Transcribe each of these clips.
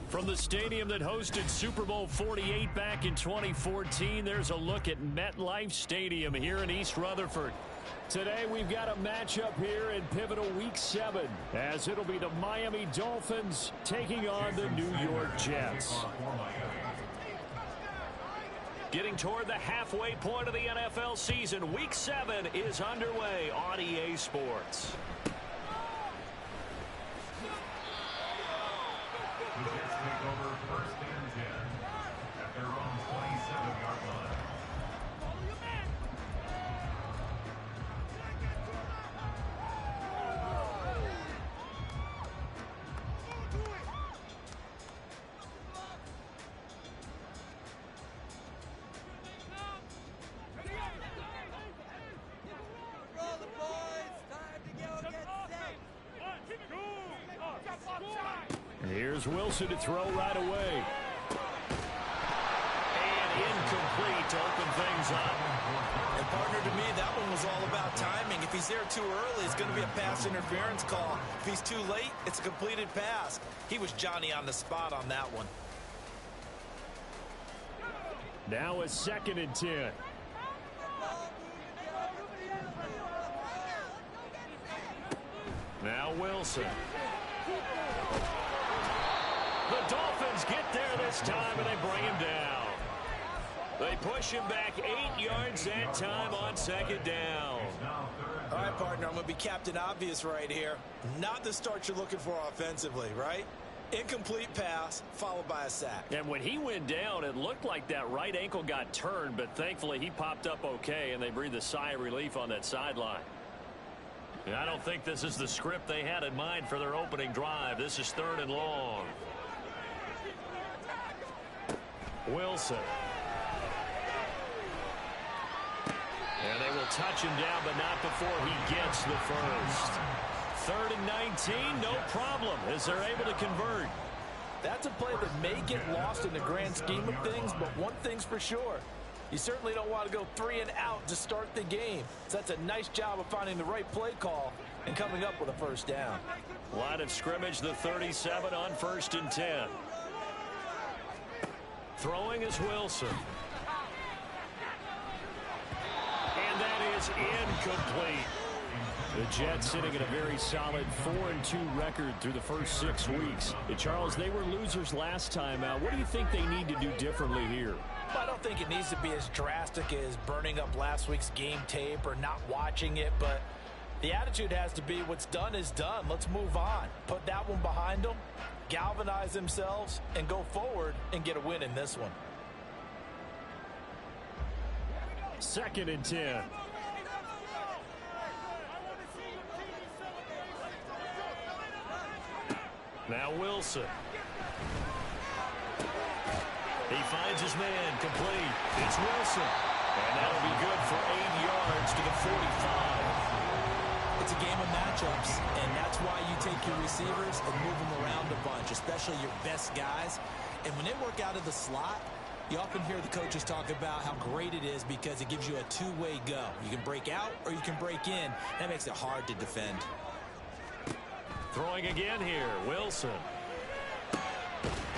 From the stadium that hosted Super Bowl 48 back in 2014, there's a look at MetLife Stadium here in East Rutherford. Today we've got a matchup here in pivotal Week 7, as it'll be the Miami Dolphins taking on the New York Jets. Getting toward the halfway point of the NFL season, Week 7 is underway on EA Sports. The Jets take over first and 10 at their own 27-yard line. Here's Wilson to throw right away. And incomplete to open things up. And partner, to me, that one was all about timing. If he's there too early, it's going to be a pass interference call. If he's too late, it's a completed pass. He was Johnny on the spot on that one. Now a 2nd and 10. Now Wilson. The Dolphins get there this time, and they bring him down. They push him back 8 yards that time on 2nd down. All right, partner, I'm going to be Captain Obvious right here. Not the start you're looking for offensively, right? Incomplete pass, followed by a sack. And when he went down, it looked like that right ankle got turned, but thankfully he popped up okay, and they breathed a sigh of relief on that sideline. And I don't think this is the script they had in mind for their opening drive. This is 3rd and long. Wilson. And they will touch him down, but not before he gets the first. 3rd and 19, no problem, as they're able to convert. That's a play that may get lost in the grand scheme of things, but one thing's for sure. You certainly don't want to go 3 and out to start the game. So that's a nice job of finding the right play call and coming up with a first down. Line of scrimmage, the 37 on 1st and 10. Throwing is Wilson. And that is incomplete. The Jets sitting at a very solid 4-2 record through the first 6 weeks. And Charles, they were losers last time out. What do you think they need to do differently here? Well, I don't think it needs to be as drastic as burning up last week's game tape or not watching it, but the attitude has to be what's done is done. Let's move on. Put that one behind them, galvanize themselves, and go forward and get a win in this one. 2nd and 10. Now Wilson. He finds his man, complete. It's Wilson. And that'll be good for 8 yards to the 45. It's a game of matchups, and that's why you take your receivers and move them around a bunch, especially your best guys. And when they work out of the slot, you often hear the coaches talk about how great it is because it gives you a two-way go. You can break out or you can break in. That makes it hard to defend. Throwing again here, Wilson.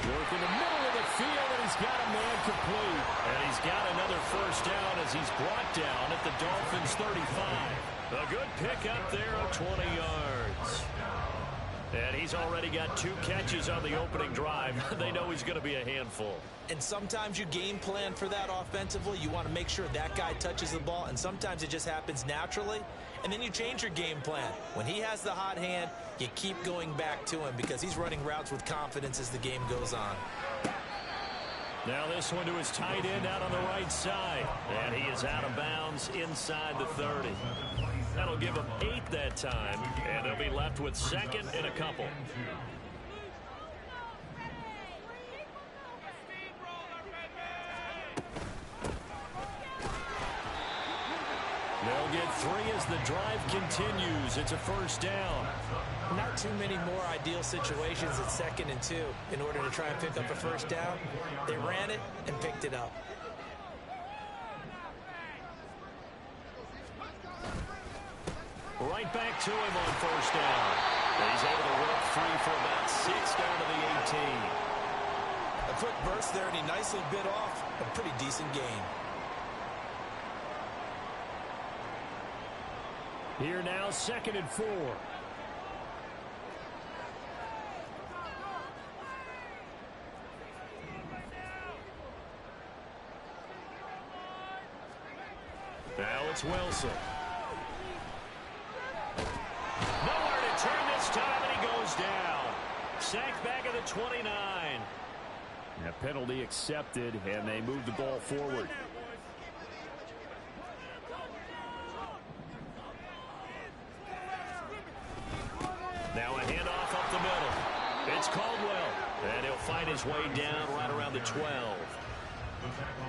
Work in the middle of the field, and he's got a man complete. And he's got another first down as he's brought down at the Dolphins' 35. A good pickup there of 20 yards. And he's already got 2 catches on the opening drive. They know he's going to be a handful. And sometimes you game plan for that offensively. You want to make sure that guy touches the ball, and sometimes it just happens naturally. And then you change your game plan. When he has the hot hand, you keep going back to him because he's running routes with confidence as the game goes on. Now this one to his tight end out on the right side. And he is out of bounds inside the 30. That'll give him 8 that time, and they'll be left with 2nd and a couple. They'll get 3 as the drive continues. It's a first down. Not too many more ideal situations at 2nd and 2 in order to try and pick up a first down. They ran it and picked it up. Right back to him on first down. He's able to work free for about 6 down to the 18. quick burst there, and he nicely bit off a pretty decent gain. Here now, 2nd and 4. Now it's Wilson. Nowhere to turn this time, and he goes down. Sacked back at the 29. A penalty accepted, and they move the ball forward. Now a handoff up the middle. It's Caldwell, and he'll fight his way down right around the 12.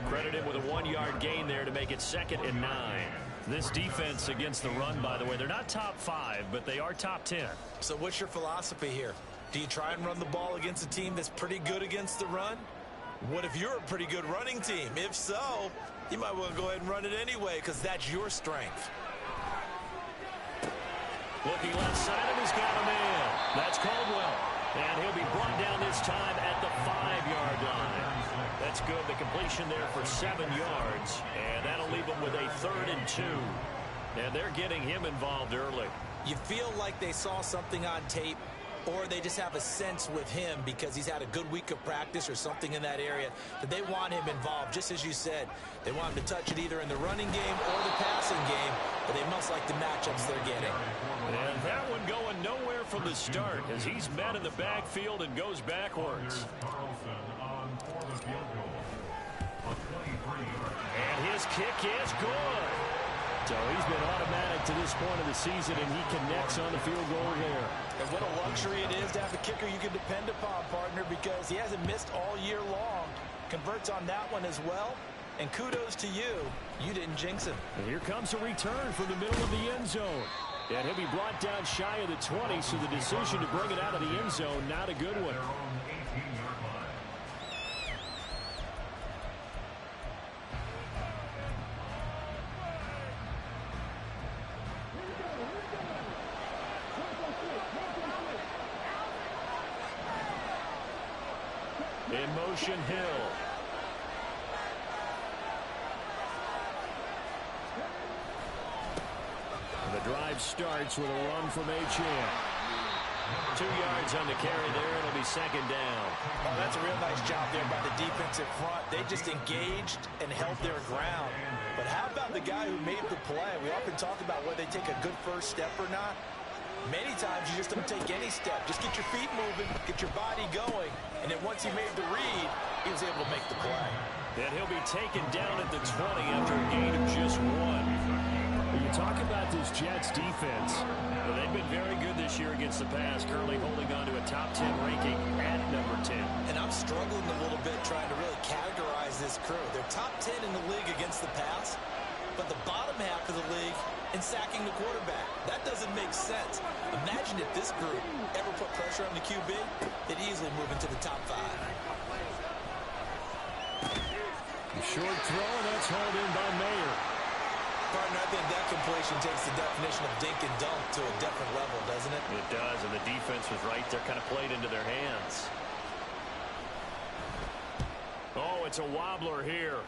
Credit him with a 1-yard gain there to make it 2nd and 9. This defense against the run, by the way, they're not top 5, but they are top 10. So what's your philosophy here? Do you try and run the ball against a team that's pretty good against the run? What if you're a pretty good running team? If so, you might want to go ahead and run it anyway because that's your strength. Looking left side, and he's got a man. That's Caldwell. And he'll be brought down this time at the 5-yard line. That's good. The completion there for 7 yards. And that'll leave him with a 3rd and 2. And they're getting him involved early. You feel like they saw something on tape, or they just have a sense with him because he's had a good week of practice or something in that area that they want him involved. Just as you said, they want him to touch it either in the running game or the passing game, but they must like the matchups they're getting. And that one going nowhere from the start as he's met in the backfield and goes backwards. And his kick is good. So he's been automatic to this point of the season, and he connects on the field goal there. And what a luxury it is to have a kicker you can depend upon, partner, because he hasn't missed all year long. Converts on that one as well. And kudos to you. You didn't jinx him. And here comes a return from the middle of the end zone. And he'll be brought down shy of the 20, so the decision to bring it out of the end zone, not a good one. In motion, Hill. The drive starts with a run from Achane. 2 yards on the carry there. It'll be 2nd down. Oh, that's a real nice job there by the defensive front. They just engaged and held their ground. But how about the guy who made the play? We often talk about whether they take a good first step or not. Many times you just don't take any step. Just get your feet moving, get your body going, and then once he made the read, he was able to make the play. And he'll be taken down at the 20 after a gain of just 1. You talk about this Jets defense. Well, they've been very good this year against the pass, currently holding on to a top 10 ranking at number 10. And I'm struggling a little bit trying to really categorize this crew. They're top 10 in the league against the pass, but the bottom half of the league in sacking the quarterback. That doesn't make sense. Imagine if this group ever put pressure on the QB, they'd easily move into the top 5. Short throw, and that's hauled in by Mayer. Partner, I think that completion takes the definition of dink and dunk to a different level, doesn't it? It does, and the defense was right there, kind of played into their hands. Oh, it's a wobbler here.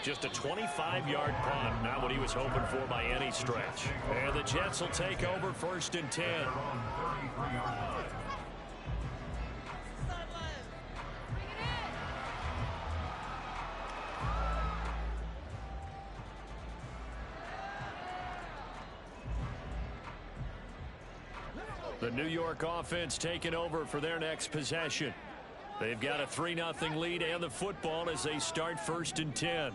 Just a 25-yard punt, not what he was hoping for by any stretch. And the Jets will take over 1st and 10. The New York offense taking over for their next possession. They've got a 3-0 lead and the football as they start 1st and 10.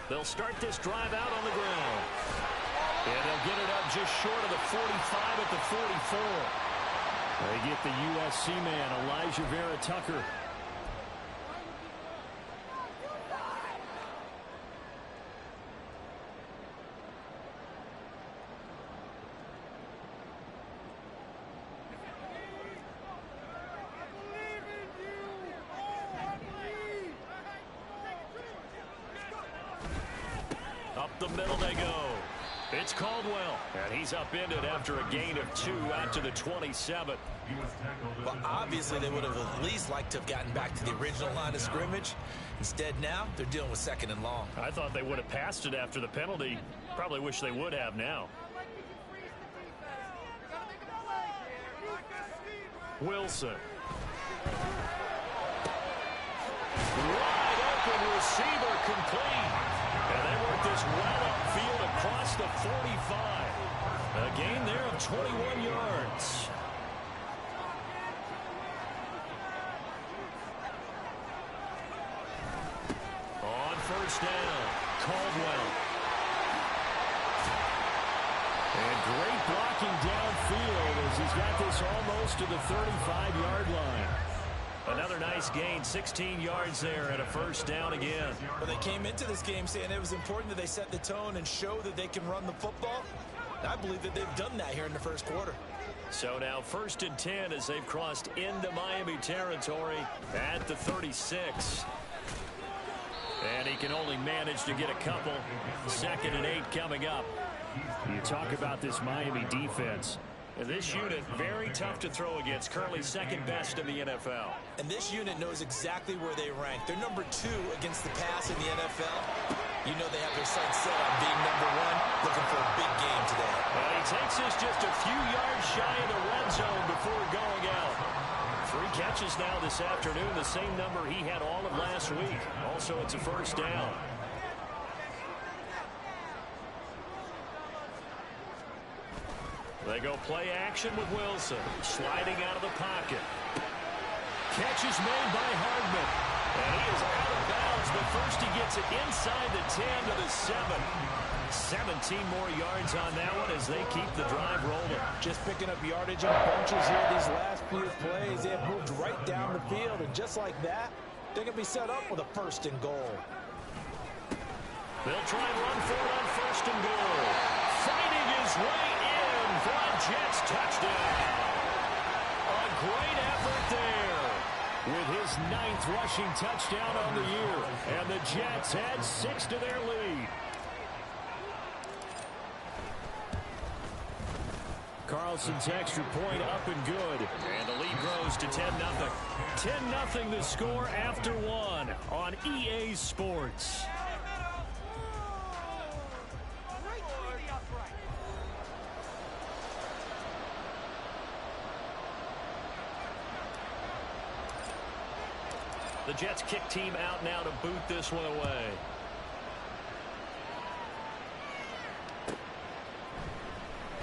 They'll start this drive out on the ground. And they'll get it up just short of the 45 at the 44. They get the USC man, Elijah Vera Tucker. middle they go. It's Caldwell, and he's upended after a gain of 2 out to the 27. Well, obviously, they would have at least liked to have gotten back to the original line of scrimmage. Instead, now, they're dealing with 2nd and long. I thought they would have passed it after the penalty. Probably wish they would have now. Wilson. Wide open receiver complete. And they work this well upfield across the 45. A gain there of 21 yards. On first down, Caldwell. And great blocking downfield as he's got this almost to the 35-yard line. Another nice gain, 16 yards there and a first down again. Well, they came into this game saying it was important that they set the tone and show that they can run the football. I believe that they've done that here in the first quarter. So now 1st and 10 as they've crossed into Miami territory at the 36. And he can only manage to get a couple. 2nd and 8 coming up. You talk about this Miami defense. This unit, very tough to throw against. Currently 2nd best in the NFL. And this unit knows exactly where they rank. They're number 2 against the pass in the NFL. You know they have their sights set on being number 1, looking for a big game today. Well, he takes this just a few yards shy of the red zone before going out. 3 catches now this afternoon, the same number he had all of last week. Also, it's a first down. They go play action with Wilson, sliding out of the pocket. Catch is made by Hardman. And he is out of bounds, but first he gets it inside the 10 to the 7. 17 more yards on that one as they keep the drive rolling. Just picking up yardage in bunches here these last few plays. They have moved right down the field, and just like that, they're going to be set up with a 1st and goal. They'll try and run for it on 1st and goal. Fighting his way in for a Jets touchdown. A great effort there with his 9th rushing touchdown on the year. And the Jets add 6 to their lead. Carlson's extra point up and good. And the lead grows to 10-0. 10-0 the score after 1 on EA Sports. The Jets kick team out now to boot this one away.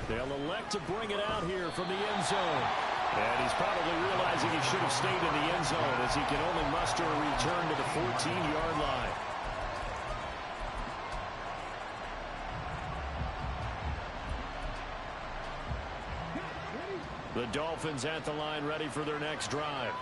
They'll elect to bring it out here from the end zone. And he's probably realizing he should have stayed in the end zone as he can only muster a return to the 14-yard line. The Dolphins at the line ready for their next drive.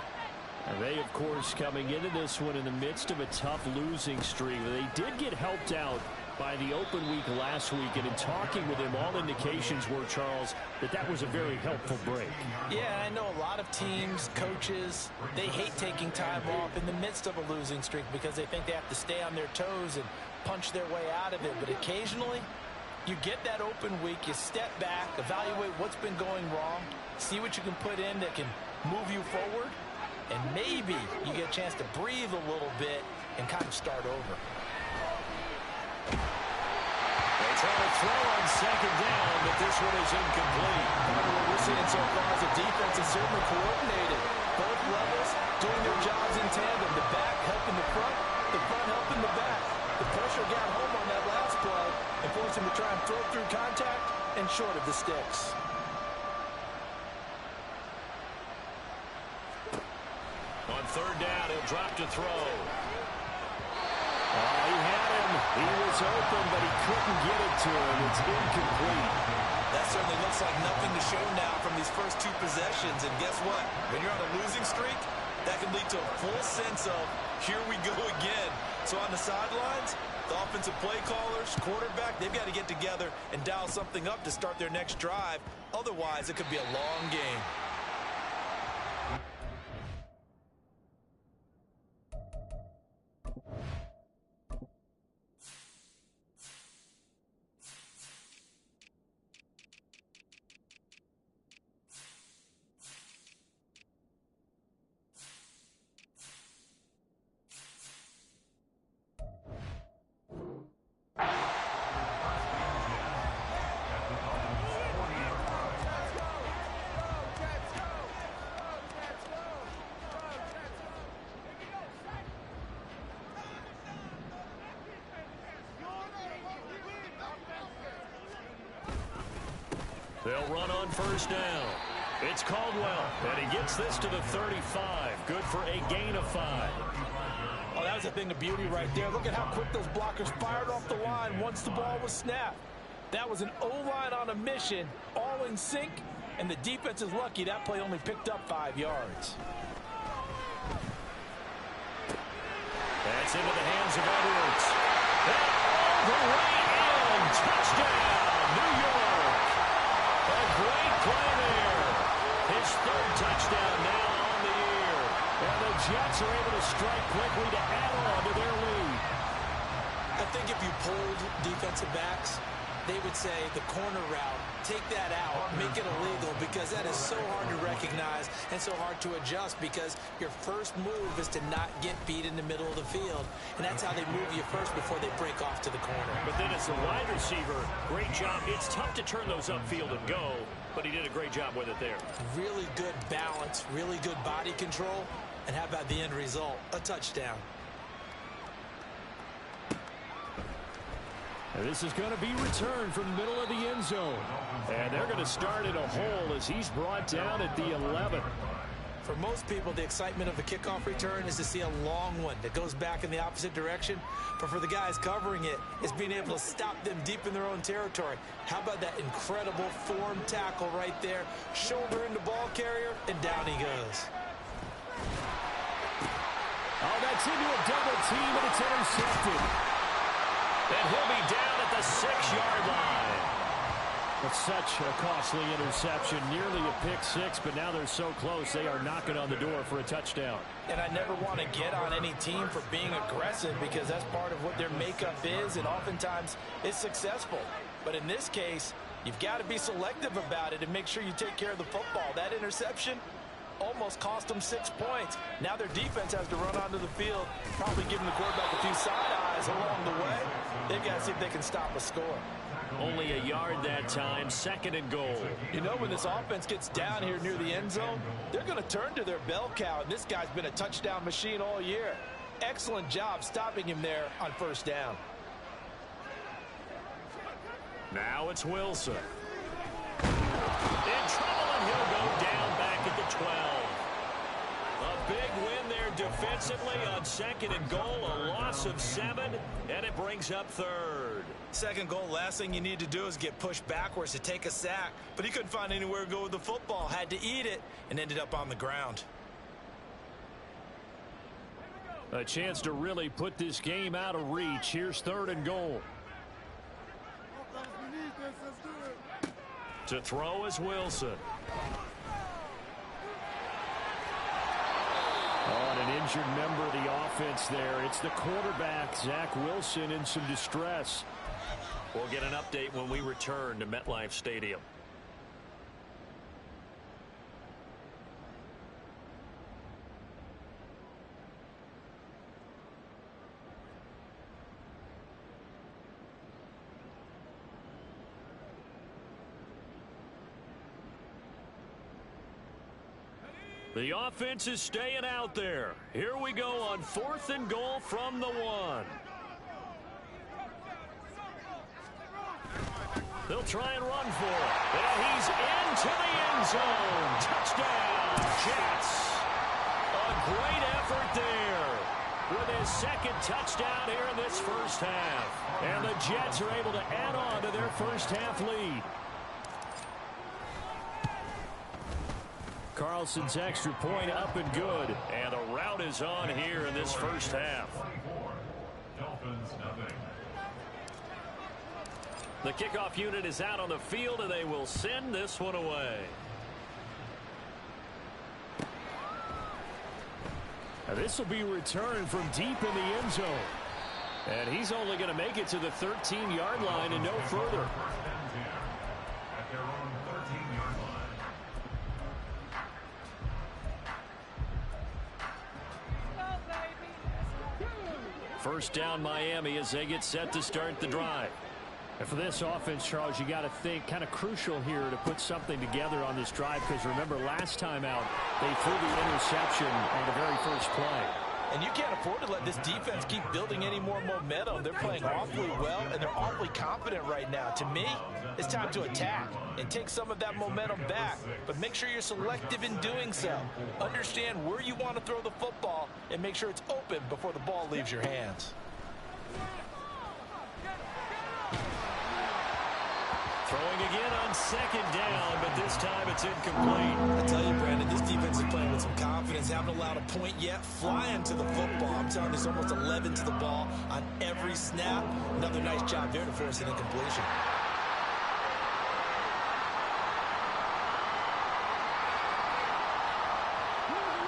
And they, of course, coming into this one in the midst of a tough losing streak. They did get helped out by the open week last week, and in talking with him, all indications were, Charles, that was a very helpful break. Yeah, I know a lot of teams, coaches, they hate taking time off in the midst of a losing streak because they think they have to stay on their toes and punch their way out of it. But occasionally, you get that open week, you step back, evaluate what's been going wrong, see what you can put in that can move you forward, and maybe you get a chance to breathe a little bit and kind of start over. They try to throw on 2nd down, but this one is incomplete. What we're seeing so far is the defense is certainly coordinated. Both levels doing their jobs in tandem. The back helping the front helping the back. The pressure got home on that last play and forced him to try and throw through contact and short of the sticks. On 3rd down, he'll drop to throw. He had him. He was open, but he couldn't get it to him. It's incomplete. That certainly looks like nothing to show now from these first 2 possessions. And guess what? When you're on a losing streak, that can lead to a full sense of, here we go again. So on the sidelines, the offensive play callers, quarterback, they've got to get together and dial something up to start their next drive. Otherwise, it could be a long game. They'll run on first down. It's Caldwell, and he gets this to the 35. Good for a gain of 5. Oh, that was a thing of beauty right there. Look at how quick those blockers fired off the line once the ball was snapped. That was an O-line on a mission, all in sync, and the defense is lucky that play only picked up 5 yards. That's into the hands of Edwards. And all the way in. Touchdown, New York. A great play there. His 3rd touchdown now on the year. And the Jets are able to strike quickly to add on to their lead. I think if you polled defensive backs, they would say the corner route, take that out, make it illegal, because that is so hard to recognize and so hard to adjust, because your first move is to not get beat in the middle of the field, and that's how they move you first before they break off to the corner. But then as a wide receiver, great job. It's tough to turn those upfield and go, but he did a great job with it there. Really good balance, really good body control, and how about the end result? A touchdown. And this is going to be returned from the middle of the end zone. And they're going to start in a hole as he's brought down at the 11. For most people, the excitement of the kickoff return is to see a long one that goes back in the opposite direction. But for the guys covering it, it's being able to stop them deep in their own territory. How about that incredible form tackle right there? Shoulder into ball carrier, and down he goes. Oh, that's into a double team, and it's intercepted. And he'll be down at the 6-yard line. That's such a costly interception, nearly a pick six, but now they're so close they are knocking on the door for a touchdown. And I never want to get on any team for being aggressive, because that's part of what their makeup is, and oftentimes it's successful. But in this case, you've got to be selective about it and make sure you take care of the football. That interception almost cost them 6 points. Now their defense has to run onto the field, probably giving the quarterback a few side eyes along the way. They've got to see if they can stop a score. Only a yard that time, 2nd and goal. You know, when this offense gets down here near the end zone, they're going to turn to their bell cow, and this guy's been a touchdown machine all year. Excellent job stopping him there on first down. Now it's Wilson. In trouble, and he'll go down back at the 12. A big win there defensively on 2nd and goal, a loss of 7, and it brings up 3rd. 2nd goal, last thing you need to do is get pushed backwards to take a sack. But he couldn't find anywhere to go with the football, had to eat it, and ended up on the ground. A chance to really put this game out of reach. Here's 3rd and goal. To throw is Wilson. Oh, and an injured member of the offense there. It's the quarterback, Zach Wilson, in some distress. We'll get an update when we return to MetLife Stadium. The offense is staying out there. Here we go on 4th and goal from the 1. They'll try and run for it. And he's into the end zone. Touchdown, Jets. A great effort there with his 2nd touchdown here in this first half. And the Jets are able to add on to their first half lead. Carlson's extra point up and good. And the rout is on here in this first half. The kickoff unit is out on the field, and they will send this one away. And this will be returned from deep in the end zone. And he's only going to make it to the 13-yard line and no further. First down Miami as they get set to start the drive. And for this offense, Charles, you got to think kind of crucial here to put something together on this drive, because remember last time out they threw the interception on the very first play. And you can't afford to let this defense keep building any more momentum. They're playing awfully well, and they're awfully confident right now. To me, it's time to attack and take some of that momentum back. But make sure you're selective in doing so. Understand where you want to throw the football and make sure it's open before the ball leaves your hands. Throwing again on second down, but this time it's incomplete. I tell you, Brandon, this defense is playing with some confidence. Haven't allowed a point yet. Flying to the football. I'm telling you, it's almost 11 to the ball on every snap. Another nice job there to force an incompletion.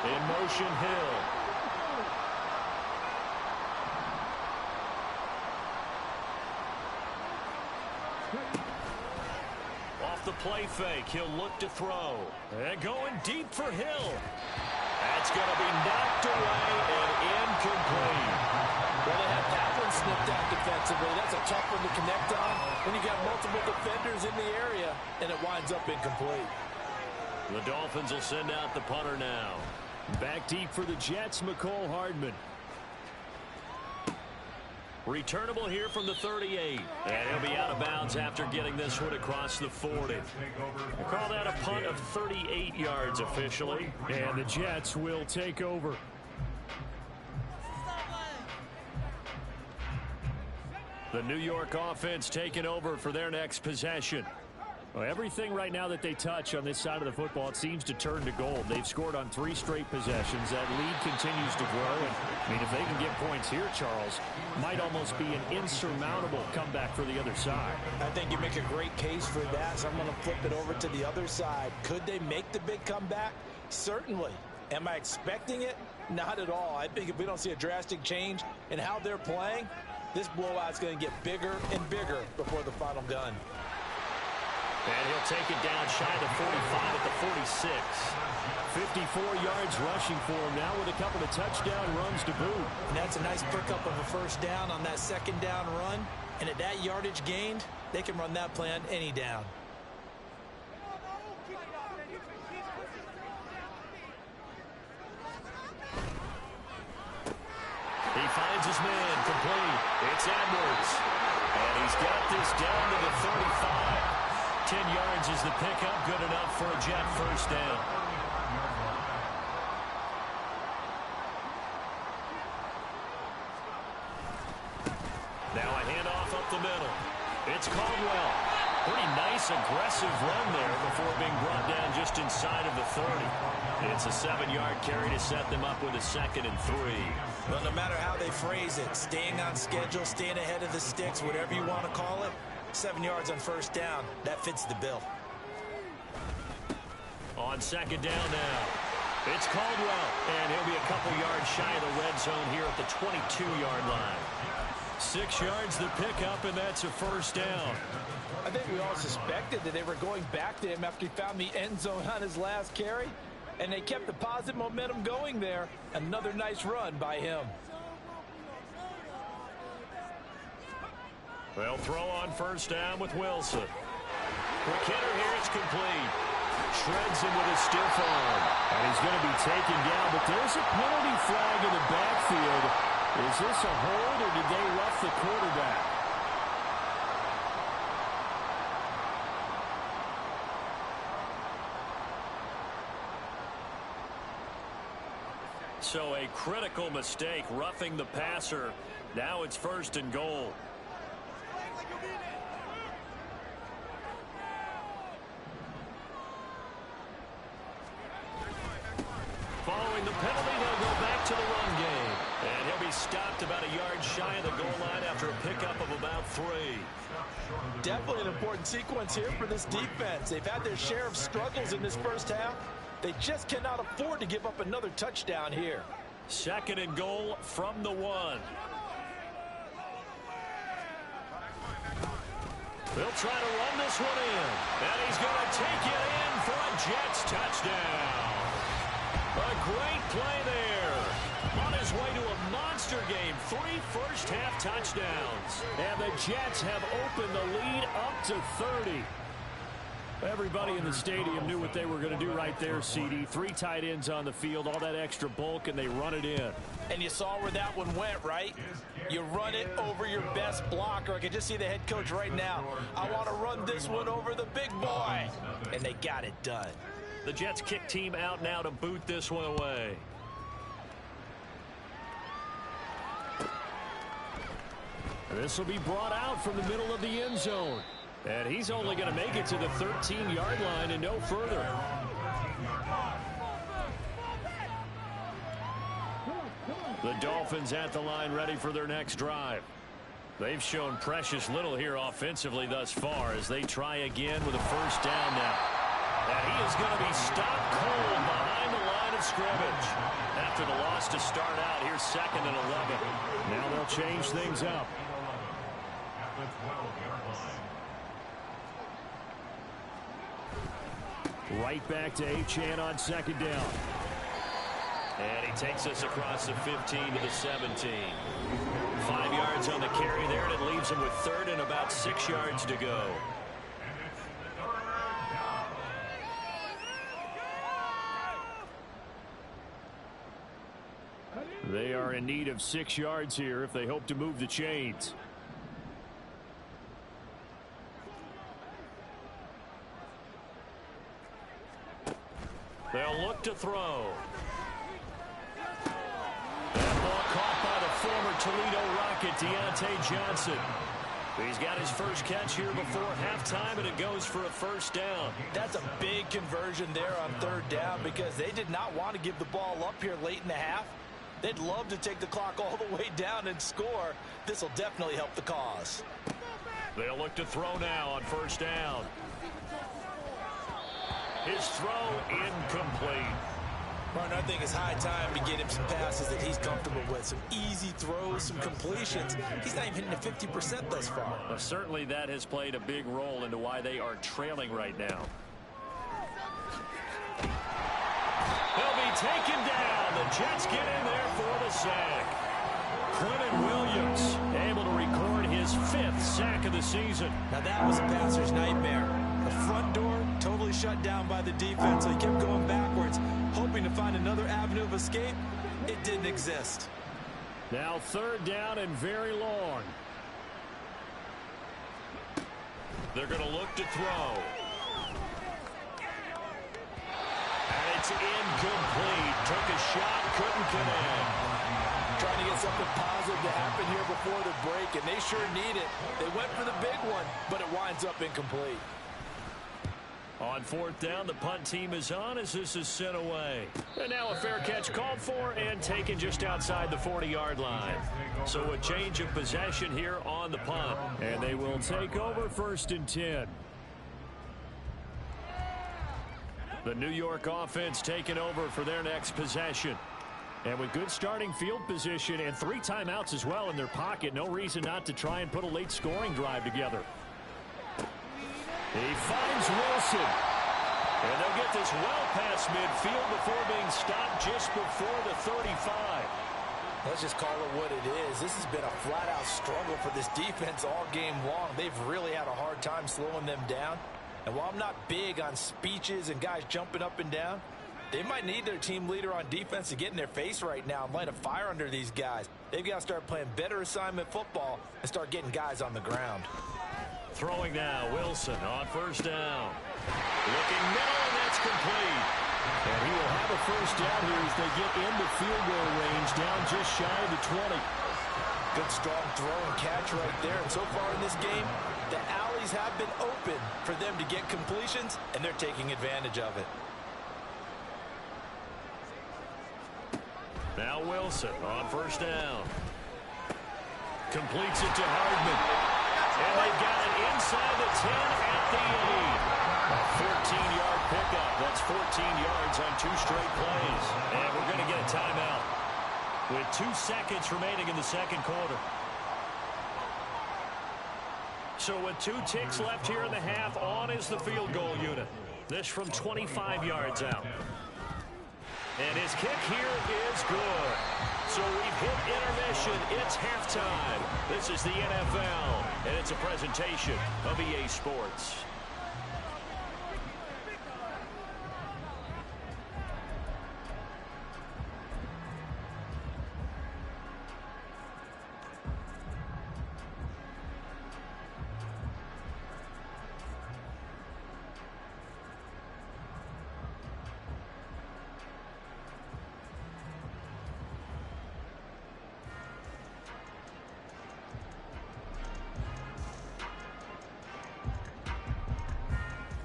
In motion, Hill. Off the play fake, he'll look to throw. And going deep for Hill. That's going to be knocked away and incomplete. Well, they have that one snipped out defensively. That's a tough one to connect on when you got multiple defenders in the area, and it winds up incomplete. The Dolphins will send out the punter now. Back deep for the Jets, McCole Hardman. Returnable here from the 38. And he'll be out of bounds after getting this one across the 40. We'll call that a punt of 38 yards officially. And the Jets will take over. The New York offense taking over for their next possession. Well, everything right now that they touch on this side of the football, it seems to turn to gold. They've scored on 3 straight possessions. That lead continues to grow. And, I mean, if they can get points here, Charles, might almost be an insurmountable comeback for the other side. I think you make a great case for that, so I'm going to flip it over to the other side. Could they make the big comeback? Certainly. Am I expecting it? Not at all. I think if we don't see a drastic change in how they're playing, this blowout's going to get bigger and bigger before the final gun. And he'll take it down shy of the 45 at the 46. 54 yards rushing for him now with a couple of touchdown runs to boot. And that's a nice pickup of a first down on that second down run. And at that yardage gained, they can run that play on any down. He finds his man complete. It's Edwards. And he's got this down to the 35. 10 yards is the pickup. Good enough for a Jet first down. Now a handoff up the middle. It's Caldwell. Pretty nice, aggressive run there before being brought down just inside of the 30. It's a 7-yard carry to set them up with a 2nd and 3. Well, no matter how they phrase it, staying on schedule, staying ahead of the sticks, whatever you want to call it, 7 yards on first down. That fits the bill. On second down now. It's Caldwell. And he'll be a couple yards shy of the red zone here at the 22-yard line. 6 yards the pickup, and that's a first down. I think we all suspected that they were going back to him after he found the end zone on his last carry. And they kept the positive momentum going there. Another nice run by him. They'll throw on first down with Wilson. Quick hitter here, it's complete. Shreds him with a stiff arm. And he's going to be taken down, but there's a penalty flag in the backfield. Is this a hold, or did they rough the quarterback? So a critical mistake, roughing the passer. Now it's 1st and goal. Following the penalty, they'll go back to the run game. And he'll be stopped about a yard shy of the goal line after a pickup of about 3. Definitely an important sequence here for this defense. They've had their share of struggles in this first half. They just cannot afford to give up another touchdown here. 2nd and goal from the 1. They'll try to run this one in. And he's going to take it in for a Jets touchdown. A great play there. On his way to a monster game. 3 first-half touchdowns. And the Jets have opened the lead up to 30. Everybody in the stadium knew what they were going to do right there, CD. 3 tight ends on the field, all that extra bulk, and they run it in. And you saw where that one went, right? You run it over your best blocker. I can just see the head coach right now. I want to run this one over the big boy. And they got it done. The Jets kick team out now to boot this one away. This will be brought out from the middle of the end zone. And he's only going to make it to the 13-yard line and no further. The Dolphins at the line ready for their next drive. They've shown precious little here offensively thus far as they try again with a first down now. And he is going to be stopped cold behind the line of scrimmage. After the loss to start out, here's 2nd and 11. Now they'll change things up. At the 12-yard line. Right back to Achane on 2nd down. And he takes us across the 15 to the 17. 5 yards on the carry there, and it leaves him with 3rd and about 6 yards to go. They are in need of 6 yards here if they hope to move the chains. They'll look to throw. That ball caught by the former Toledo Rocket, Deontay Johnson. He's got his first catch here before halftime, and it goes for a first down. That's a big conversion there on 3rd down because they did not want to give the ball up here late in the half. They'd love to take the clock all the way down and score. This will definitely help the cause. They'll look to throw now on first down. His throw incomplete. Martin, I think it's high time to get him some passes that he's comfortable with. Some easy throws, some completions. He's not even hitting the 50% thus far. Well, certainly that has played a big role into why they are trailing right now. They'll be taken down. The Jets get in there for the sack. Quentin Williams able to record his 5th sack of the season. Now that was a passer's nightmare. The front door totally shut down by the defense, so he kept going backwards, hoping to find another avenue of escape. It didn't exist. Now 3rd down and very long. They're going to look to throw. And it's incomplete. Took a shot, couldn't connect. Trying to get something positive to happen here before the break, and they sure need it. They went for the big one, but it winds up incomplete. On 4th down, the punt team is on as this is sent away. And now a fair catch called for and taken just outside the 40-yard line. So a change of possession here on the punt. And they will take over 1st and 10. The New York offense taking over for their next possession. And with good starting field position and 3 timeouts as well in their pocket, no reason not to try and put a late scoring drive together. He finds Wilson. And they'll get this well past midfield before being stopped just before the 35. Let's just call it what it is. This has been a flat-out struggle for this defense all game long. They've really had a hard time slowing them down. And while I'm not big on speeches and guys jumping up and down, they might need their team leader on defense to get in their face right now and light a fire under these guys. They've got to start playing better assignment football and start getting guys on the ground. Throwing now, Wilson on 1st down. Looking middle, and that's complete. And he will have a first down here as they get into field goal range, down just shy of the 20. Good strong throw and catch right there. And so far in this game, the alleys have been open for them to get completions, and they're taking advantage of it. Now Wilson on 1st down. Completes it to Hardman. And they've got it inside the 10 at the 8. A 14-yard pickup. That's 14 yards on 2 straight plays. And we're going to get a timeout with 2 seconds remaining in the 2nd quarter. So with 2 ticks left here in the half, on is the field goal unit. This from 25 yards out. And his kick here is good. So we've hit intermission. It's halftime. This is the NFL, and it's a presentation of EA Sports.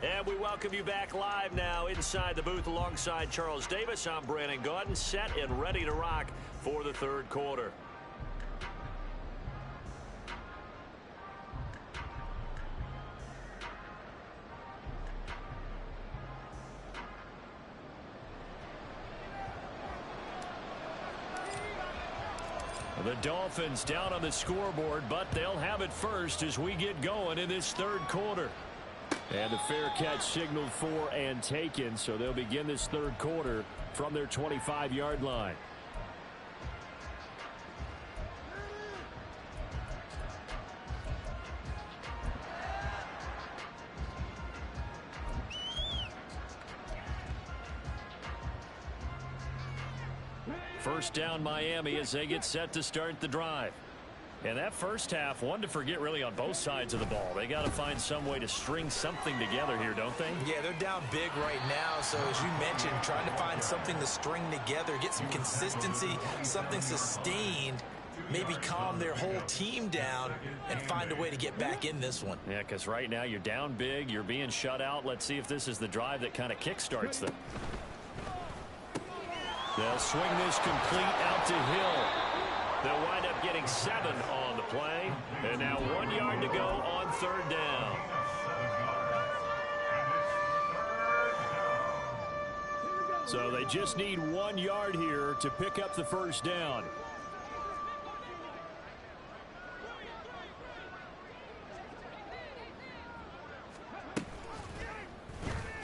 And we welcome you back live now inside the booth alongside Charles Davis. I'm Brandon Gaudin, set and ready to rock for the third quarter. The Dolphins down on the scoreboard, but they'll have it first as we get going in this third quarter. And the fair catch signaled for and taken, so they'll begin this third quarter from their 25-yard line. First down Miami as they get set to start the drive. And that first half, one to forget really on both sides of the ball. They got to find some way to string something together here, don't they? Yeah, they're down big right now. So as you mentioned, trying to find something to string together, get some consistency, something sustained, maybe calm their whole team down and find a way to get back in this one. Yeah, because right now you're down big, you're being shut out. Let's see if this is the drive that kind of kickstarts them. They'll swing this complete out to Hill. They'll wind up getting 7 on the play. And now 1 yard to go on third down. So they just need 1 yard here to pick up the first down.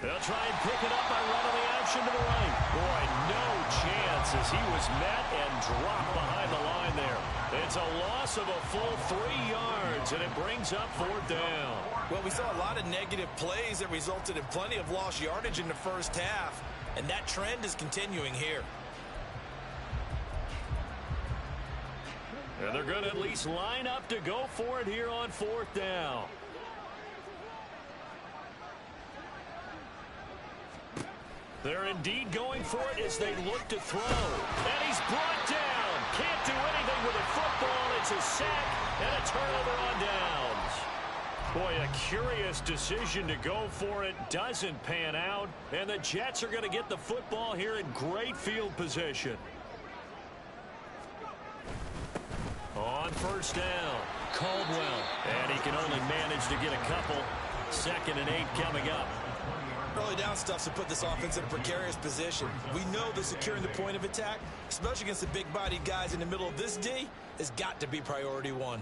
They'll try and pick it up by running the option to the right. Boy, no chance as he was met and dropped behind the line there. It's a loss of a full 3 yards, and it brings up fourth down. Well, we saw a lot of negative plays that resulted in plenty of lost yardage in the first half, and that trend is continuing here. And they're going to at least line up to go for it here on fourth down. They're indeed going for it as they look to throw. And he's brought down. Can't do anything with a football. It's a sack and a turnover on downs. Boy, a curious decision to go for it. Doesn't pan out. And the Jets are going to get the football here in great field position. On first down, Caldwell. And he can only manage to get a couple. 2nd and 8 coming up. Early down stuff to put this offense in a precarious position. We know that securing the point of attack, especially against the big-bodied guys in the middle of this D, has got to be priority 1.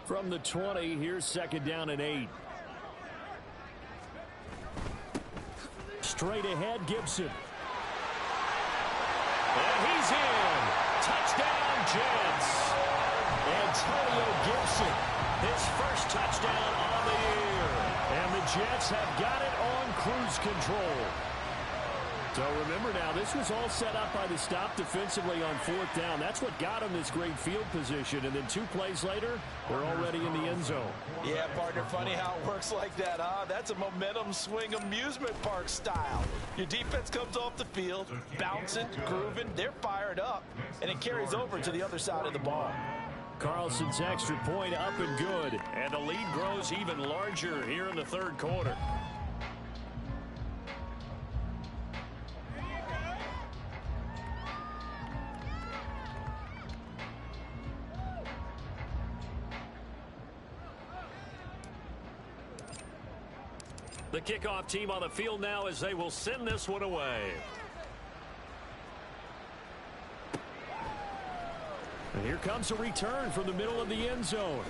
From the 20, here's 2nd down and 8. Straight ahead, Gibson. And he's in. Touchdown, Jets. Antonio Gibson, his first touchdown on the year. And the Jets have got it on cruise control. So remember now, this was all set up by the stop defensively on fourth down. That's what got them this great field position. And then 2 plays later, they're already in the end zone. Yeah, partner, funny how it works like that, huh? That's a momentum swing amusement park style. Your defense comes off the field, bouncing, grooving, they're fired up, and it carries over to the other side of the ball. Carlson's extra point up and good. And the lead grows even larger here in the third quarter. The kickoff team on the field now as they will send this one away. And here comes a return from the middle of the end zone.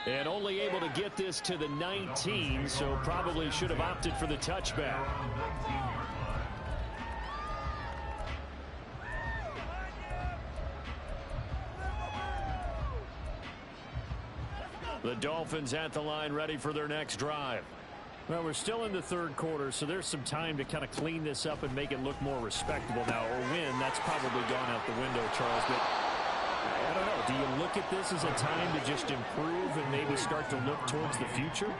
And only able to get this to the 19, so probably should have opted for the touchback. The Dolphins at the line ready for their next drive. Well, we're still in the third quarter, so there's some time to kind of clean this up and make it look more respectable now. Or win, that's probably gone out the window, Charles. But I don't know. Do you look at this as a time to just improve and maybe start to look towards the future?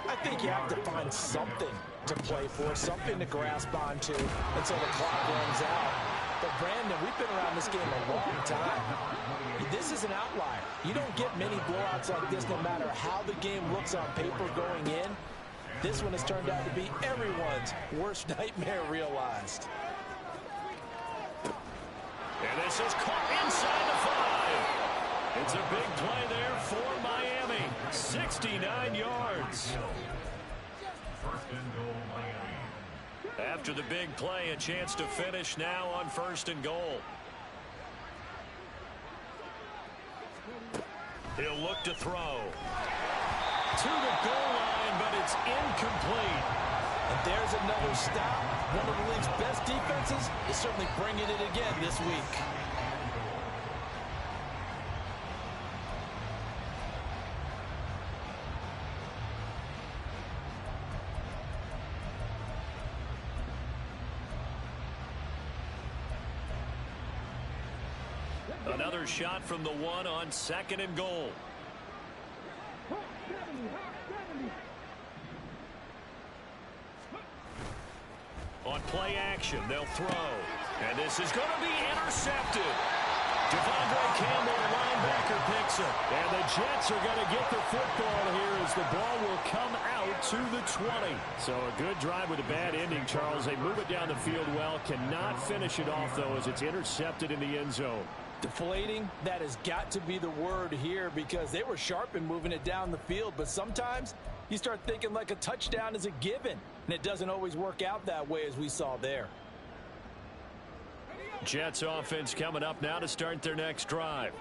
I think you have to find something to play for, something to grasp onto until the clock runs out. But, Brandon, we've been around this game a long time. This is an outlier. You don't get many blowouts like this no matter how the game looks on paper going in. This one has turned out to be everyone's worst nightmare realized. And this is caught inside the 5. It's a big play there for Miami. 69 yards. First and goal, Miami. After the big play, a chance to finish now on 1st and goal. He'll look to throw. To the goal line, but it's incomplete. And there's another stop. One of the league's best defenses is certainly bringing it again this week. Another shot from the 1 on 2nd and goal. On play action, they'll throw. And this is going to be intercepted. Devondre Campbell, the linebacker, picks it. And the Jets are going to get the football here as the ball will come out to the 20. So a good drive with a bad ending, Charles. They move it down the field well. Cannot finish it off, though, as it's intercepted in the end zone. Deflating, that has got to be the word here because they were sharp in moving it down the field. But sometimes you start thinking like a touchdown is a given. And it doesn't always work out that way as we saw there. Jets offense coming up now to start their next drive.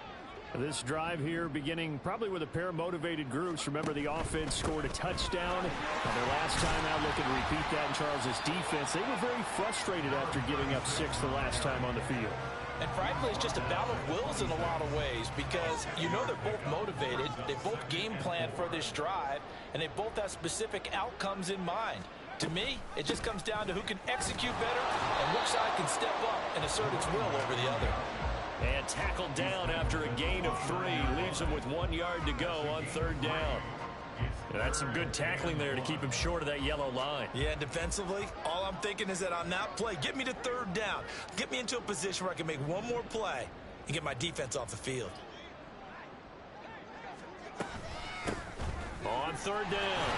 This drive here beginning probably with a pair of motivated groups. Remember, the offense scored a touchdown on their last time out. Looking to repeat that in Charles's defense. They were very frustrated after giving up 6 the last time on the field. And frankly, it's just a battle of wills in a lot of ways because you know they're both motivated. They both game plan for this drive, and they both have specific outcomes in mind. To me, it just comes down to who can execute better and which side can step up and assert its will over the other. And tackled down after a gain of 3. Leaves him with 1 yard to go on 3rd down. And that's some good tackling there to keep him short of that yellow line. Yeah, defensively, all I'm thinking is that on that play, get me to 3rd down. Get me into a position where I can make one more play and get my defense off the field. On 3rd down,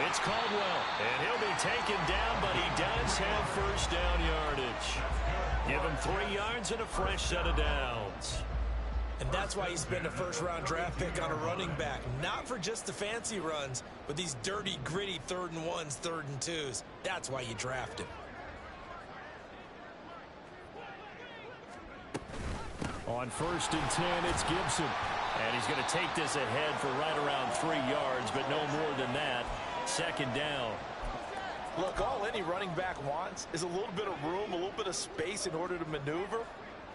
it's Caldwell. And he'll be taken down, but he does have 1st down yardage. Give him 3 yards and a fresh set of downs. And that's why you spend a 1st-round draft pick on a running back. Not for just the fancy runs, but these dirty, gritty 3rd and 1s, 3rd and 2s. That's why you draft him. On 1st and 10, it's Gibson. And he's going to take this ahead for right around 3 yards, but no more than that. 2nd down. Look, all any running back wants is a little bit of room, a little bit of space in order to maneuver.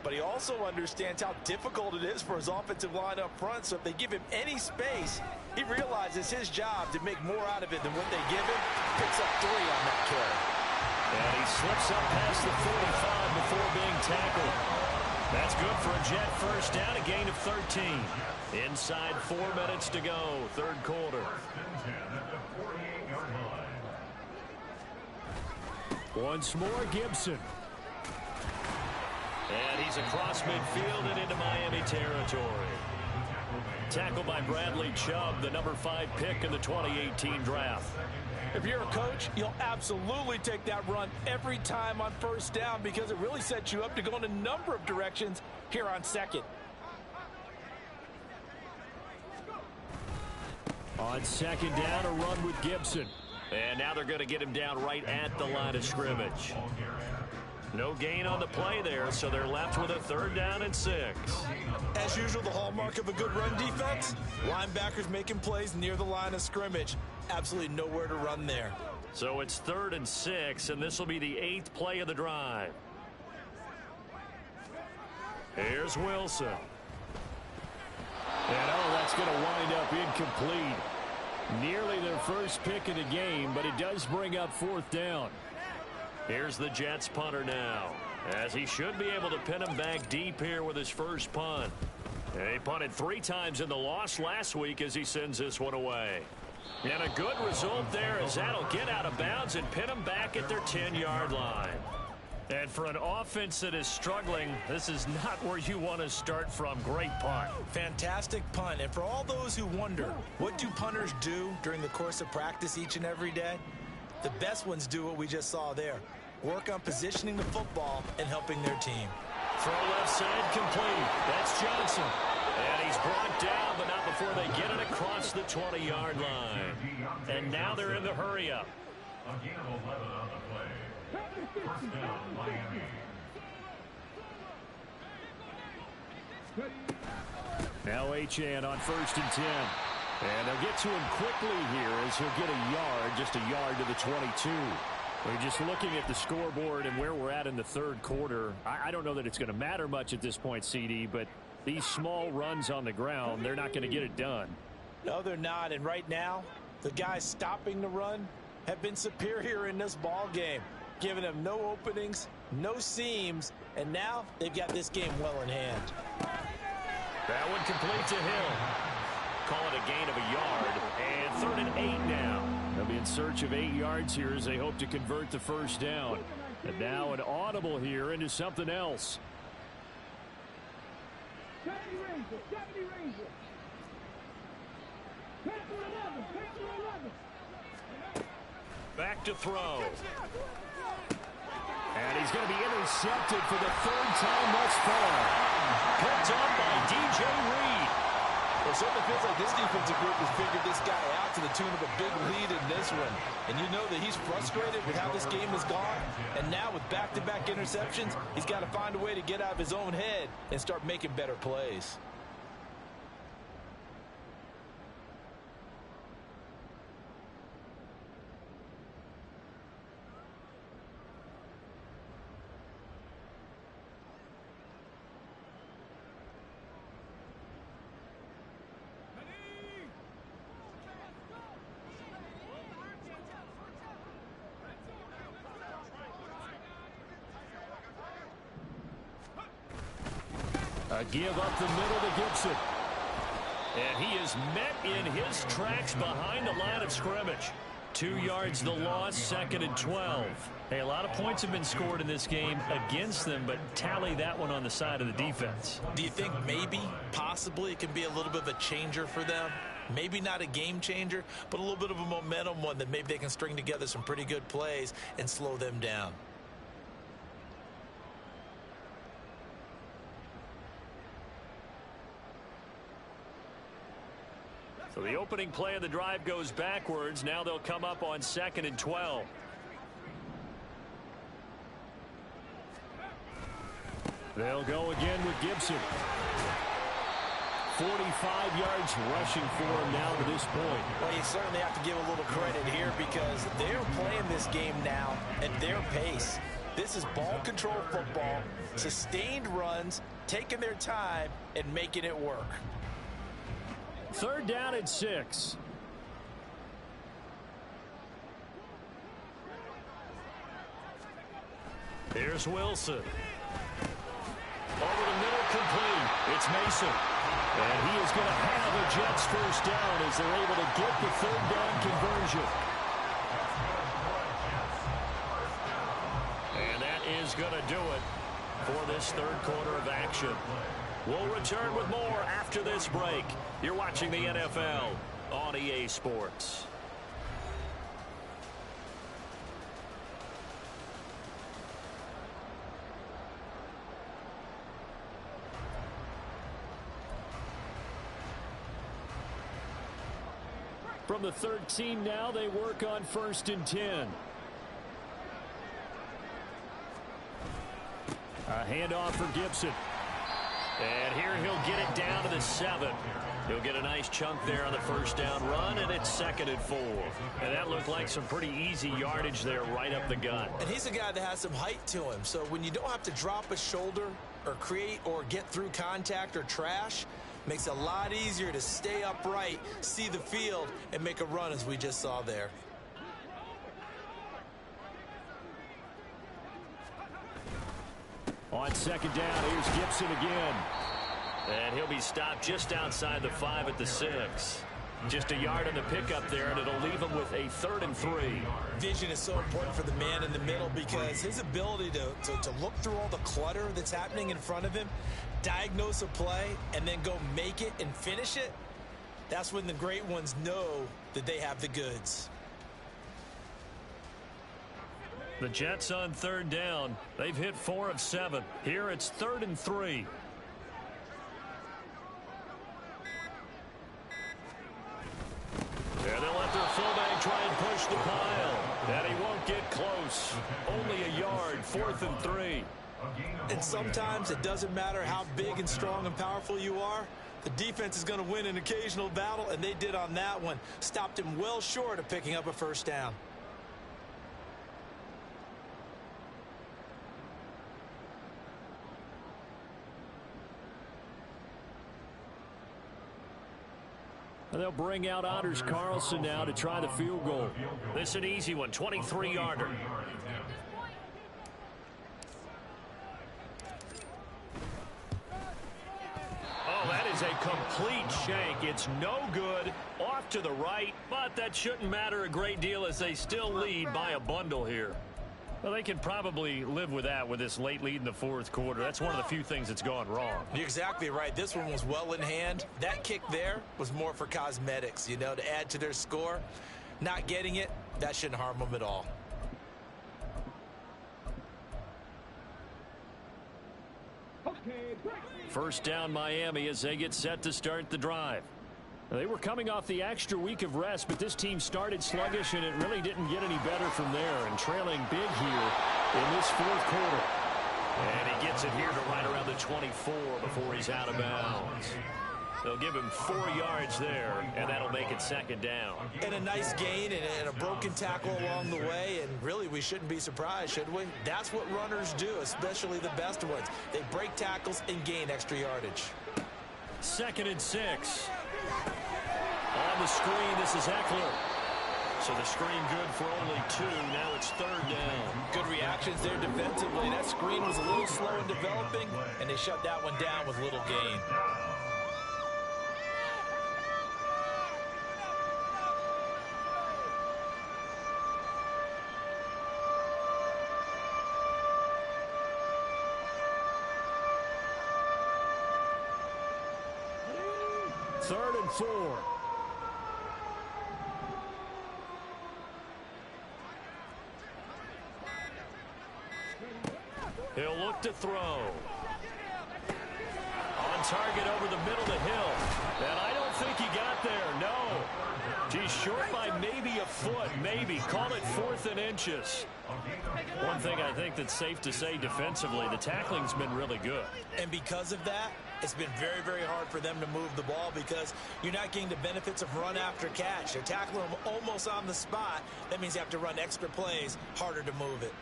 But he also understands how difficult it is for his offensive line up front. So if they give him any space, he realizes his job to make more out of it than what they give him. Picks up 3 on that carry. And he slips up past the 45 before being tackled. That's good for a Jet 1st down, a gain of 13. Inside 4 minutes to go, 3rd quarter. Once more, Gibson. And he's across midfield and into Miami territory. Tackled by Bradley Chubb, the number 5 pick in the 2018 draft. If you're a coach, you'll absolutely take that run every time on 1st down because it really sets you up to go in a number of directions here on 2nd. On 2nd down, a run with Gibson. And now they're going to get him down right at the line of scrimmage. No gain on the play there, so they're left with a 3rd down and 6. As usual, the hallmark of a good run defense, linebackers making plays near the line of scrimmage. Absolutely nowhere to run there. So it's 3rd and 6, and this will be the 8th play of the drive. Here's Wilson. And that's going to wind up incomplete. Nearly their 1st pick of the game, but it does bring up 4th down. Here's the Jets punter now, as he should be able to pin him back deep here with his 1st punt. And he punted 3 times in the loss last week as he sends this one away. And a good result there as that'll get out of bounds and pin him back at their 10-yard line. And for an offense that is struggling, this is not where you want to start from. Great punt. Fantastic punt. And for all those who wonder, what do punters do during the course of practice each and every day? The best ones do what we just saw there. Work on positioning the football and helping their team. Throw left side complete. That's Johnson. And he's brought down, but not before they get it across the 20-yard line. And now they're in the hurry-up. A gain of 11 on the play. First down, Miami. Now Achane on 1st and 10. And they'll get to him quickly here as he'll get a yard, just a yard to the 22. We're just looking at the scoreboard and where we're at in the third quarter. I don't know that it's going to matter much at this point, CD, but these small runs on the ground, they're not going to get it done. No, they're not. And right now, the guys stopping the run have been superior in this ball game, giving them no openings, no seams, and now they've got this game well in hand. That one complete to Hill. Call it a gain of a yard, and 3rd and 8 now. They'll be in search of 8 yards here as they hope to convert the first down. And now an audible here into something else. Back to throw. And he's going to be intercepted for the 3rd time thus far. Picked up by DJ Reed. Well, it certainly feels like this defensive group has figured this guy out to the tune of a big lead in this one. And you know that he's frustrated with how this game has gone. And now with back-to-back interceptions, he's got to find a way to get out of his own head and start making better plays. A give up the middle to Gibson. And he is met in his tracks behind the line of scrimmage. 2 yards the loss, 2nd and 12. Hey, a lot of points have been scored in this game against them, but tally that one on the side of the defense. Do you think maybe, possibly, it can be a little bit of a changer for them? Maybe not a game changer, but a little bit of a momentum one that maybe they can string together some pretty good plays and slow them down. So the opening play of the drive goes backwards. Now they'll come up on 2nd and 12. They'll go again with Gibson. 45 yards rushing for him now to this point. Well, you certainly have to give a little credit here because they're playing this game now at their pace. This is ball control football, sustained runs, taking their time, and making it work. 3rd down and 6. Here's Wilson. Over the middle, complete. It's Mason. And he is going to have a Jets first down as they're able to get the 3rd down conversion. And that is going to do it for this 3rd quarter of action. We'll return with more after this break. You're watching the NFL on EA Sports. From the 13 now, they work on 1st and 10. A handoff for Gibson. And here he'll get it down to the 7. He'll get a nice chunk there on the first down run, and it's 2nd and 4. And that looked like some pretty easy yardage there right up the gut. And he's a guy that has some height to him. So when you don't have to drop a shoulder or create or get through contact or trash, makes it a lot easier to stay upright, see the field, and make a run as we just saw there. On 2nd down, here's Gibson again. And he'll be stopped just outside the 5 at the 6. Just a yard on the pickup there, and it'll leave him with a 3rd and 3. Vision is so important for the man in the middle because his ability to look through all the clutter that's happening in front of him, diagnose a play, and then go make it and finish it, that's when the great ones know that they have the goods. The Jets on 3rd down. They've hit 4 of 7. Here it's 3rd and 3. And they'll let their fullback try and push the pile. And he won't get close. Only a yard, 4th and 3. And sometimes it doesn't matter how big and strong and powerful you are. The defense is going to win an occasional battle, and they did on that one. Stopped him well short of picking up a 1st down. They'll bring out Anders Carlson now to try the field goal. This is an easy one, 23-yarder. Oh, that is a complete shank. It's no good, off to the right, but that shouldn't matter a great deal as they still lead by a bundle here. Well, they can probably live with that with this late lead in the 4th quarter. That's one of the few things that's gone wrong. You're exactly right. This one was well in hand. That kick there was more for cosmetics, you know, to add to their score. Not getting it, that shouldn't harm them at all. First down Miami as they get set to start the drive. They were coming off the extra week of rest, but this team started sluggish, and it really didn't get any better from there, and trailing big here in this 4th quarter. And he gets it here to right around the 24 before he's out of bounds. They'll give him 4 yards there, and that'll make it 2nd down. And a nice gain and a broken tackle along the way, and really we shouldn't be surprised, should we? That's what runners do, especially the best ones. They break tackles and gain extra yardage. 2nd and 6. On the screen, this is Eckler. So the screen good for only 2. Now it's 3rd down. Good reactions there defensively. That screen was a little slow in developing, and they shut that one down with little gain. Third and 4. He'll look to throw. On target over the middle to Hill. And I don't think he got there, no. He's short by maybe a foot, maybe. Call it 4th and inches. One thing I think that's safe to say defensively, the tackling's been really good. And because of that, it's been very, very hard for them to move the ball because you're not getting the benefits of run after catch. They're tackling them almost on the spot. That means you have to run extra plays, harder to move it.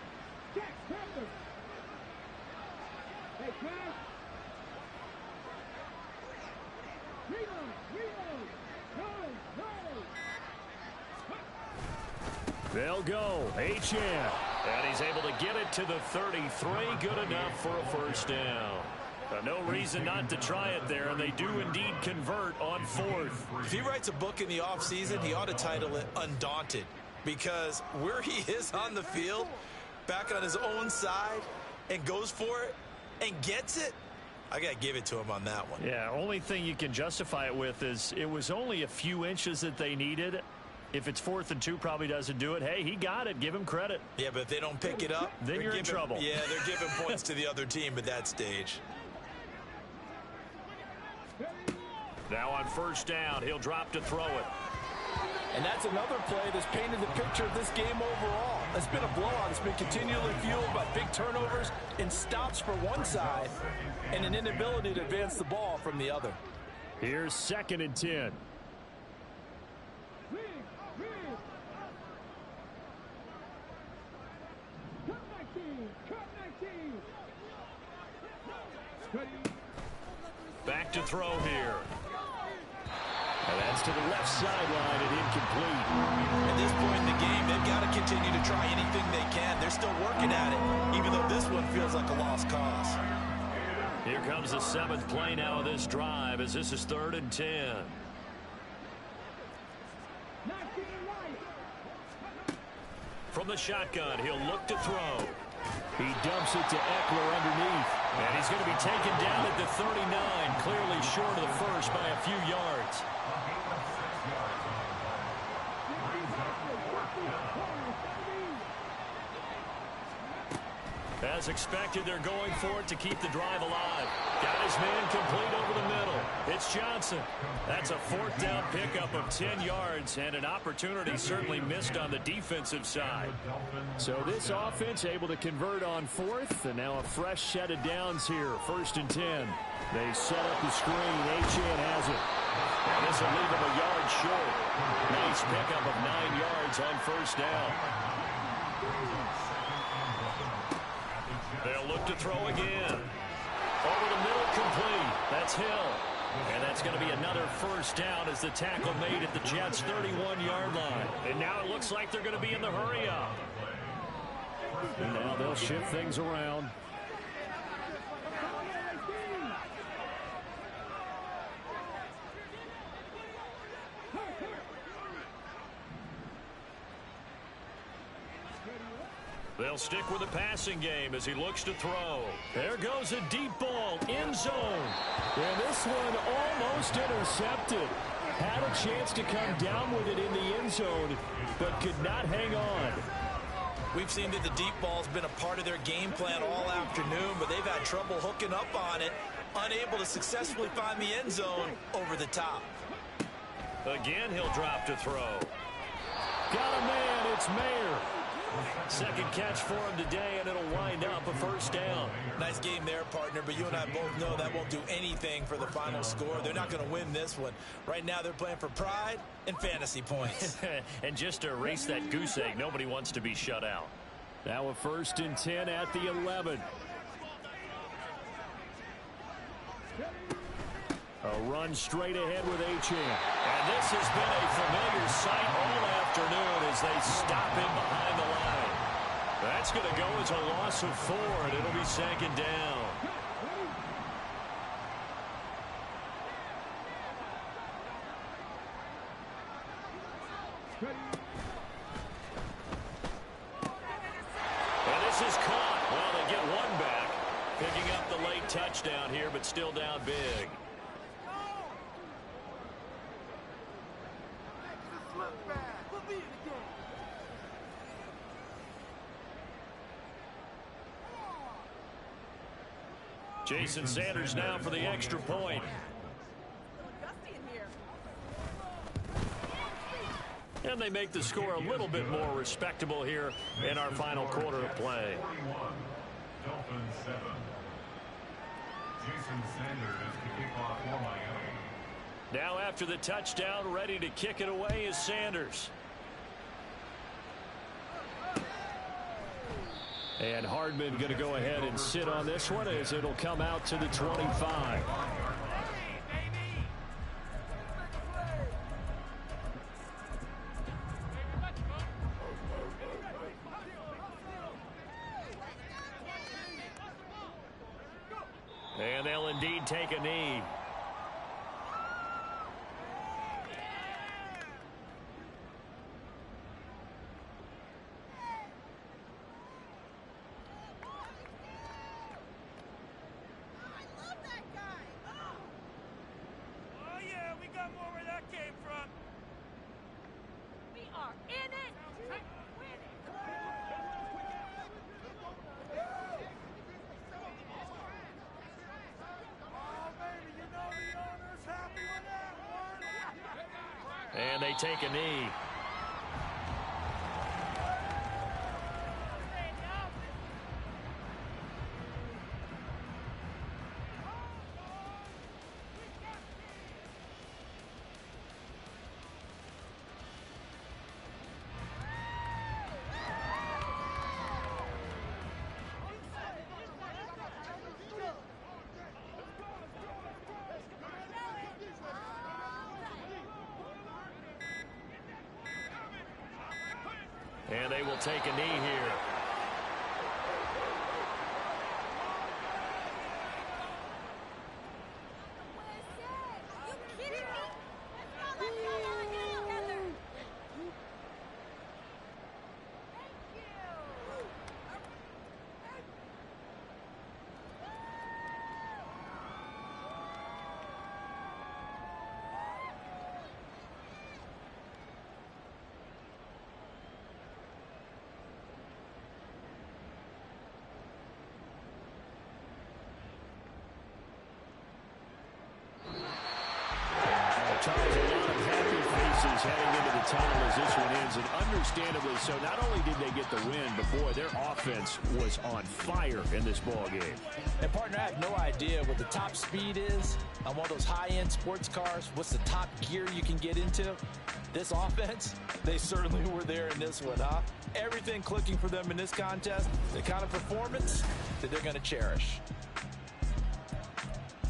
They'll go. H.N. And he's able to get it to the 33. Good enough for a 1st down. No reason not to try it there, and they do indeed convert on 4th. If he writes a book in the offseason, he ought to title it Undaunted, because where he is on the field, back on his own side, and goes for it and gets it, I got to give it to him on that one. Yeah, only thing you can justify it with is it was only a few inches that they needed. If it's 4th and 2, probably doesn't do it. Hey, he got it. Give him credit. Yeah, but if they don't pick it up, then you're in trouble. Yeah, they're giving points to the other team at that stage. Now on 1st down, he'll drop to throw it. And that's another play that's painted the picture of this game overall. It's been a blowout. It's been continually fueled by big turnovers and stops for one side and an inability to advance the ball from the other. Here's 2nd and 10. Back to throw here. And that's to the left sideline and incomplete. At this point in the game, they've got to continue to try anything they can. They're still working at it, even though this one feels like a lost cause. Here comes the 7th play now of this drive as this is 3rd and 10. From the shotgun, he'll look to throw. He dumps it to Eckler underneath. And he's going to be taken down at the 39, clearly short of the first by a few yards. As expected, they're going for it to keep the drive alive. Got his man complete over the middle. It's Johnson. That's a fourth down pickup of 10 yards and an opportunity certainly missed on the defensive side. So this offense able to convert on fourth, and now a fresh set of downs here. 1st and 10. They set up the screen. Achane has it. And this will leave him a yard short. Nice pickup of 9 yards on 1st down. They'll look to throw again. Over the middle, complete. That's Hill. And that's going to be another 1st down as the tackle made at the Jets' 31-yard line. And now it looks like they're going to be in the hurry-up. And now they'll shift things around. They'll stick with the passing game as he looks to throw. There goes a deep ball, end zone. And this one almost intercepted. Had a chance to come down with it in the end zone, but could not hang on. We've seen that the deep ball's been a part of their game plan all afternoon, but they've had trouble hooking up on it, unable to successfully find the end zone over the top. Again, he'll drop to throw. Got a man, it's Mayer. Second catch for him today, and it'll wind up a 1st down. Nice game there, partner, but you and I both know that won't do anything for the final score. They're not going to win this one. Right now, they're playing for pride and fantasy points. And just to erase that goose egg, nobody wants to be shut out. Now a 1st and 10 at the 11. A run straight ahead with Achane. And this has been a familiar sight all afternoon as they stop him behind the line. That's going to go as a loss of 4, and it'll be 2nd down. And this is caught. Well, they get one back. Picking up the late touchdown here, but still down big. Jason Sanders now for the extra point. And they make the score a little bit more respectable here in our final quarter of play. Dolphins 7. Jason Sanders to kick off for Miami. Now after the touchdown, ready to kick it away is Sanders. And Hardman going to go ahead and sit on this one as it'll come out to the 25. And they'll indeed take a knee. And they take a knee. And they will take a knee here. voices heading into the tunnel as this one ends, and understandably so. Not only did they get the win, but, boy, their offense was on fire in this ballgame. And, partner, I have no idea what the top speed is on one of those high-end sports cars. What's the top gear you can get into? This offense, they certainly were there in this one, huh? Everything clicking for them in this contest, the kind of performance that they're going to cherish.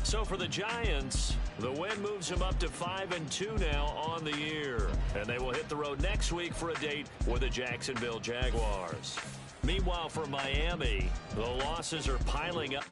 So for the Giants, the win moves them up to 5-2 now on the year. And they will hit the road next week for a date with the Jacksonville Jaguars. Meanwhile, for Miami, the losses are piling up.